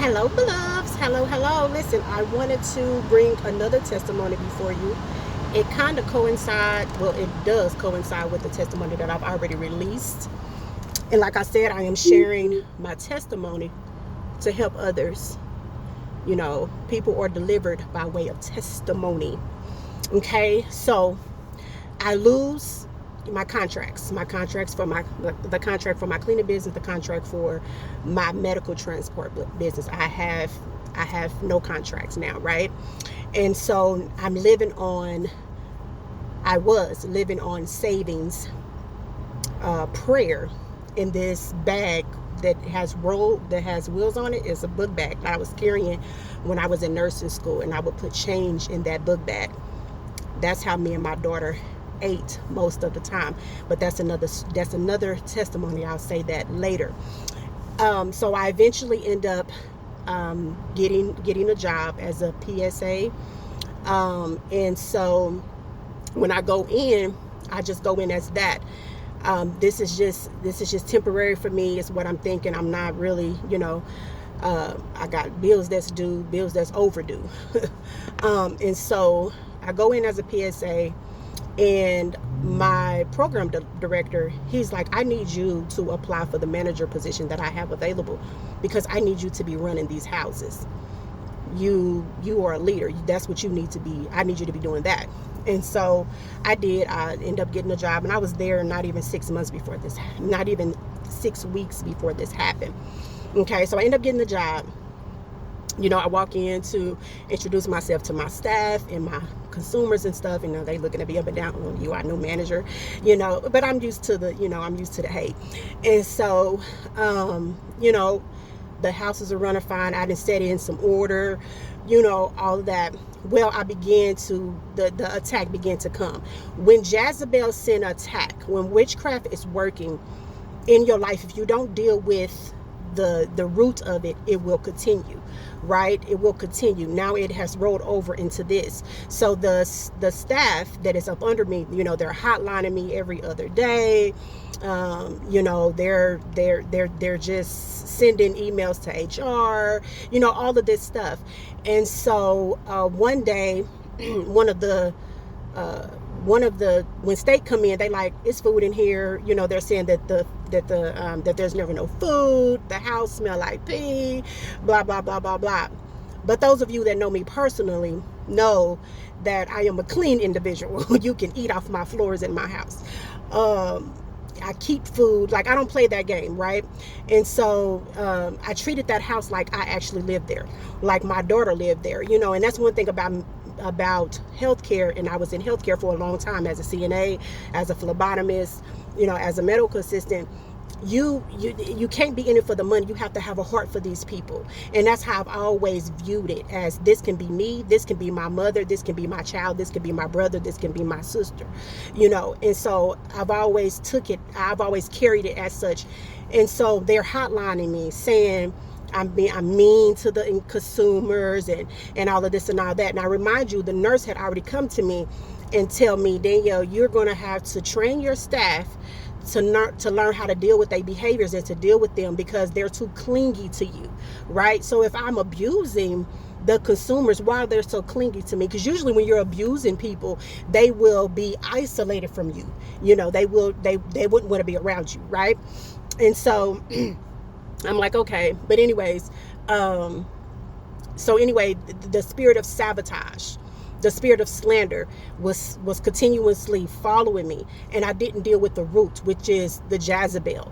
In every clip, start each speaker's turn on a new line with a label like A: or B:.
A: Hello, beloveds. Hello, hello. Listen, I wanted to bring another testimony before you. It kind of coincides, well, it does coincide with the testimony that I've already released. And like I said, I am sharing my testimony to help others. People are delivered by way of testimony. Okay, so I lose my contracts for the contract for my cleaning business, the contract for my medical transport business. I have no contracts now, right? And so I was living on savings, prayer, in this bag that has wheels on it. It's a book bag that I was carrying when I was in nursing school, and I would put change in that book bag. That's how me and my daughter ate most of the time. But that's another testimony. I'll say that later. So I eventually end up getting a job as a PSA. And so when I go in, I just go in as that. This is just temporary for me. Is what I'm thinking. I'm not really, I got bills that's due, bills that's overdue. And so I go in as a PSA, and my program director, he's like, I need you to apply for the manager position that I have available, because I need you to be running these houses. You are a leader. That's what you need to be. I need you to be doing that. And so I did. I ended up getting a job, and I was there not even 6 months before this, not even 6 weeks before this happened. Okay, so I ended up getting the job. I walk in to introduce myself to my staff and my consumers and stuff. They looking at me up and down. Oh, you are no manager, but I'm used to the hate. And so, the houses are running fine. I done set in some order, all of that. Well, the attack began to come. When Jezebel sent an attack, when witchcraft is working in your life, if you don't deal with the root of it, it will continue, right? It will continue. Now it has rolled over into this. So the staff that is up under me, they're hotlining me every other day. They're just sending emails to HR, all of this stuff. And so one day, one of the when state come in, they like, it's food in here. They're saying that that there's never no food. The house smell like pee. Blah blah blah blah blah. But those of you that know me personally know that I am a clean individual. You can eat off my floors in my house. I keep food. Like, I don't play that game, right? And so I treated that house like I actually lived there, like my daughter lived there, and that's one thing about healthcare. And I was in healthcare for a long time as a CNA, as a phlebotomist, as a medical assistant. You can't be in it for the money. You have to have a heart for these people. And that's how I've always viewed it, as this can be me, this can be my mother, this can be my child, this can be my brother, this can be my sister, and so I've always carried it as such. And so they're hotlining me saying I'm mean to the consumers and all of this and all that. And I remind you, the nurse had already come to me and tell me, Danielle, you're going to have to train your staff to learn how to deal with their behaviors and to deal with them, because they're too clingy to you, right? So if I'm abusing the consumers, why they're so clingy to me? Because usually when you're abusing people, they will be isolated from you. They wouldn't want to be around you, right? And so I'm like, okay. But anyways, the spirit of sabotage, the spirit of slander was continuously following me, and I didn't deal with the root, which is the Jezebel,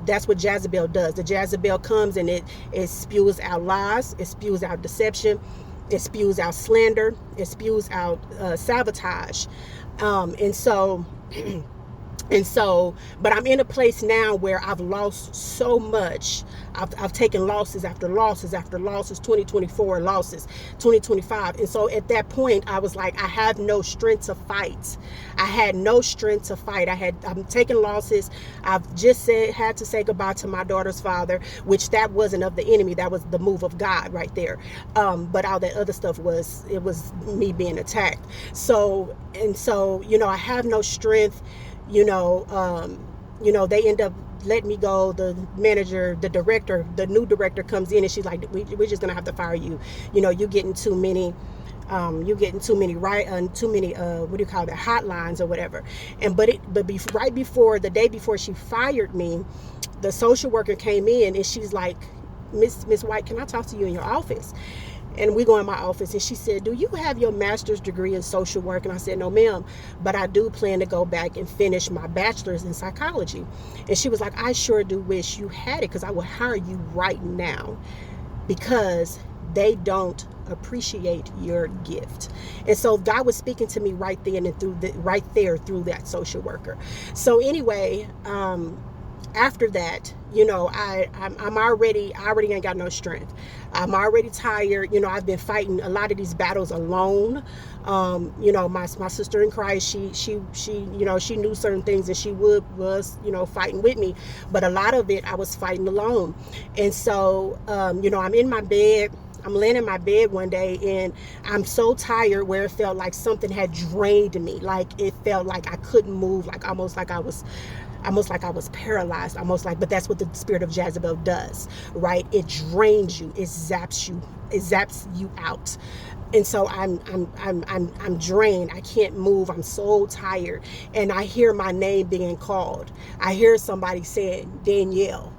A: that's what Jezebel does. The Jezebel comes and it spews out lies, it spews out deception, it spews out slander, it spews out sabotage, and so but I'm in a place now where I've lost so much. I've taken losses after losses after losses, 2024 losses, 2025. And so at that point, I was like, I have no strength to fight. I had no strength to fight. I'm taking losses. I've just had to say goodbye to my daughter's father, which that wasn't of the enemy. That was the move of God right there. But all that other stuff was me being attacked. So, I have no strength. They end up let me go. The manager, the director, the new director comes in, and she's like, we're just gonna have to fire you. You're getting too many too many what do you call that, hotlines or whatever. Right before, the day before she fired me, the social worker came in, and she's like, Miss White, can I talk to you in your office? And we go in my office, and she said, do you have your master's degree in social work? And I said, no, ma'am, but I do plan to go back and finish my bachelor's in psychology. And she was like, I sure do wish you had it, because I would hire you right now, because they don't appreciate your gift. And so God was speaking to me right then and through that social worker. So anyway, after that, I already ain't got no strength. I'm already tired. I've been fighting a lot of these battles alone. My sister in Christ, she knew certain things, and she was fighting with me, but a lot of it I was fighting alone. And so I'm in my bed. I'm laying in my bed one day, and I'm so tired where it felt like something had drained me. Like it felt like I couldn't move, almost like I was paralyzed, but that's what the spirit of Jezebel does, right? It drains you, it zaps you out. And so I'm drained. I can't move. I'm so tired. And I hear my name being called. I hear somebody saying, Danielle,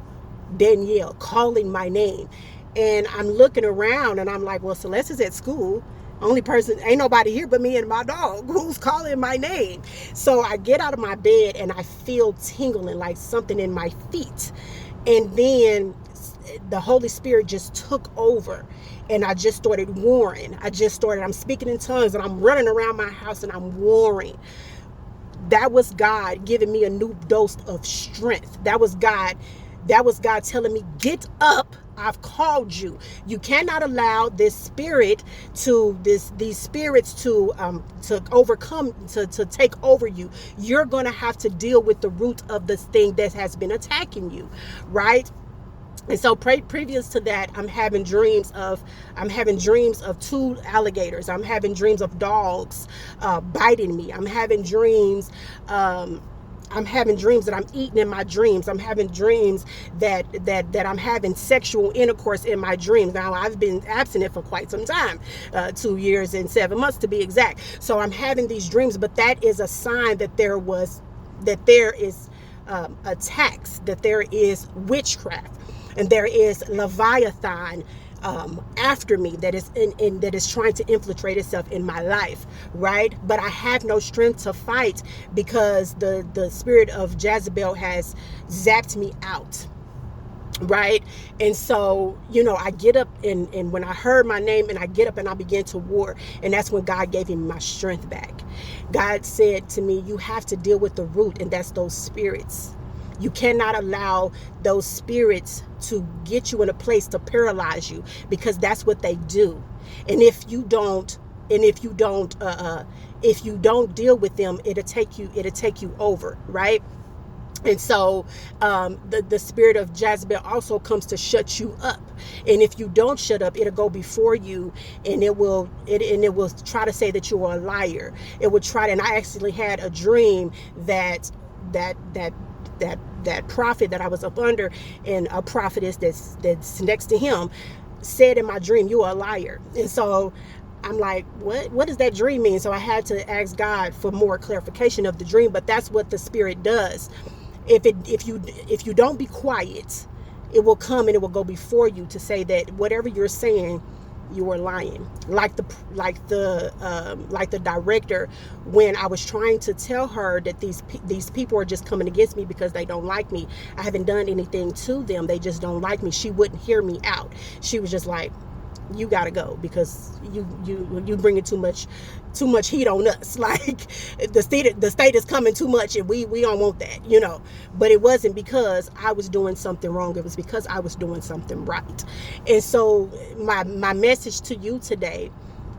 A: calling my name. And I'm looking around, and I'm like, well, Celeste is at school. Only person, ain't nobody here but me and my dog who's calling my name. So I get out of my bed, and I feel tingling, like something in my feet. And then the Holy Spirit just took over, and I just started warring. I'm speaking in tongues, and I'm running around my house, and I'm warring. That was God giving me a new dose of strength. That was God telling me, get up. I've called you. You cannot allow these spirits to overcome, to take over you. You're going to have to deal with the root of this thing that has been attacking you, right? And so previous to that, I'm having dreams of 2 alligators. I'm having dreams of dogs biting me. I'm having dreams that I'm eating in my dreams. I'm having dreams that I'm having sexual intercourse in my dreams. Now, I've been abstinent for quite some time, 2 years and 7 months to be exact. So I'm having these dreams, but that is a sign that there is attacks, that there is witchcraft, and there is Leviathan after me that is trying to infiltrate itself in my life, right? But I have no strength to fight, because the spirit of Jezebel has zapped me out, right? And so I get up, and when I heard my name, and I get up and I began to war, and that's when God gave me my strength back. God said to me, you have to deal with the root, and that's those spirits. You cannot allow those spirits to get you in a place to paralyze you, because that's what they do. And if you don't deal with them, it'll take you over, right? And so the spirit of Jezebel also comes to shut you up. And if you don't shut up, it'll go before you, and it will try to say that you're a liar. It will try to, and I actually had a dream that prophet that I was up under, and a prophetess that's next to him, said in my dream, you are a liar. And so I'm like, what does that dream mean? So I had to ask God for more clarification of the dream. But that's what the spirit does. If you don't be quiet, it will come, and it will go before you to say that whatever you're saying, you are lying. Like the director, when I was trying to tell her that these people are just coming against me because they don't like me. I haven't done anything to them. They just don't like me. She wouldn't hear me out. She was just like, you gotta go, because you bringing too much heat on us. Like the state is coming too much, and we don't want that, But it wasn't because I was doing something wrong. It was because I was doing something right. And so my message to you today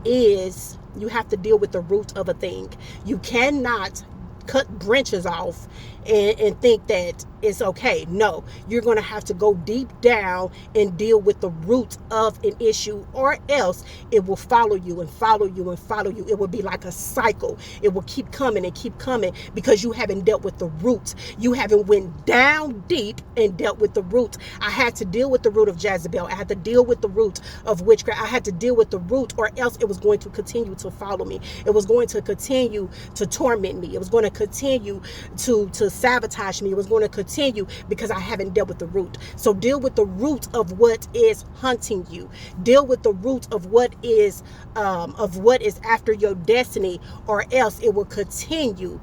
A: is, you have to deal with the root of a thing. You cannot cut branches off and think that it's okay. No, you're going to have to go deep down and deal with the root of an issue, or else it will follow you and follow you and follow you. It will be like a cycle. It will keep coming and keep coming because you haven't dealt with the root. You haven't went down deep and dealt with the root. I had to deal with the root of Jezebel. I had to deal with the root of witchcraft. I had to deal with the root, or else it was going to continue to follow me. It was going to continue to torment me. It was going to continue to sabotage me. It was going to continue because I haven't dealt with the root. So deal with the root of what is hunting you. Deal with the root of what is after your destiny, or else it will continue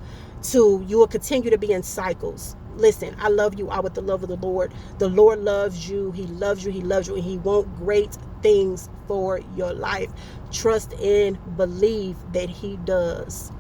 A: you will continue to be in cycles. Listen, I love you all with the love of the Lord. The Lord loves you. He loves you. He loves you. And He wants great things for your life. Trust and believe that He does.